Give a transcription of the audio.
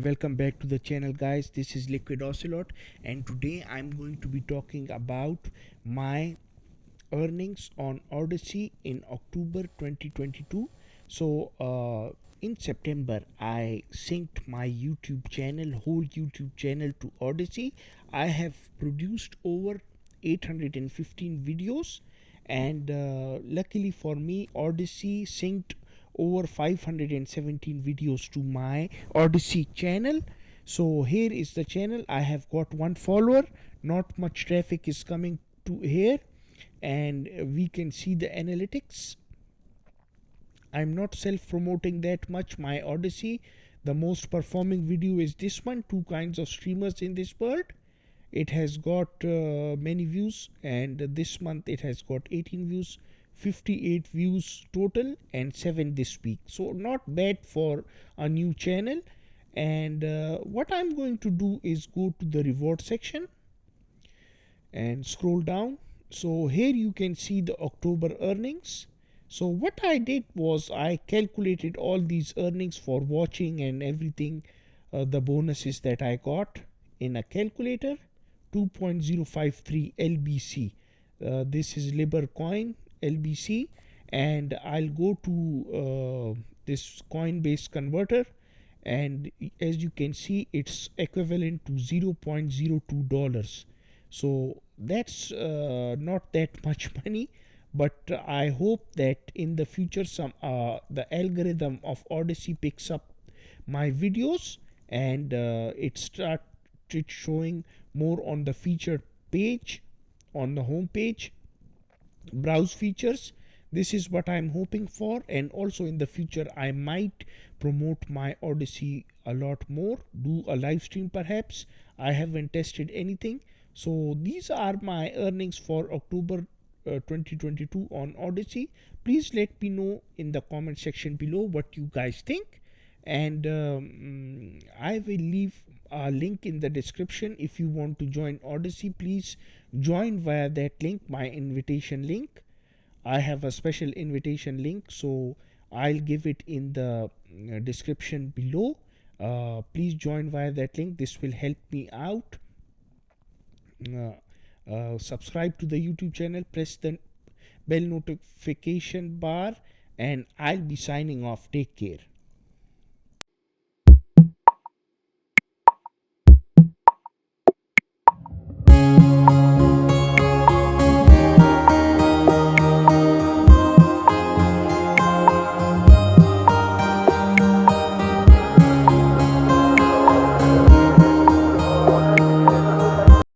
welcome back to the channel, guys. This is LiquidOcelot, and today I'm going to be talking about my earnings on Odysee in October 2022. In September I synced my whole YouTube channel to Odysee. I have produced over 815 videos, and luckily for me, Odysee synced over 517 videos to my Odysee channel. So here is the channel. I have got one follower, not much traffic is coming to here, and we can see the analytics. I'm not self-promoting that much my Odysee. The most performing video is this one, two kinds of streamers in this world. It has got many views, and this month it has got 18 views, 58 views total, and 7 this week. So not bad for a new channel. And what I'm going to do is go to the reward section and scroll down. So here you can see the October earnings. So what I did was I calculated all these earnings for watching and everything, the bonuses that I got in a calculator. 2.053 LBC. This is Liber coin LBC, and I'll go to this Coinbase converter, and as you can see, it's equivalent to $0.02. So that's not that much money, but I hope that in the future the algorithm of Odysee picks up my videos, and it started showing more on the featured page, on the home page, browse features. This is what I'm hoping for, and also in the future I might promote my Odysee a lot more, do a live stream perhaps. I haven't tested anything. So these are my earnings for October 2022 on Odysee. Please let me know in the comment section below what you guys think, and I will leave a link in the description. If you want to join Odysee, please join via that link, my invitation link. I have a special invitation link, so I'll give it in the description below. Please join via that link. This will help me out. Subscribe to the YouTube channel, press the bell notification bar, and I'll be signing off. Take care.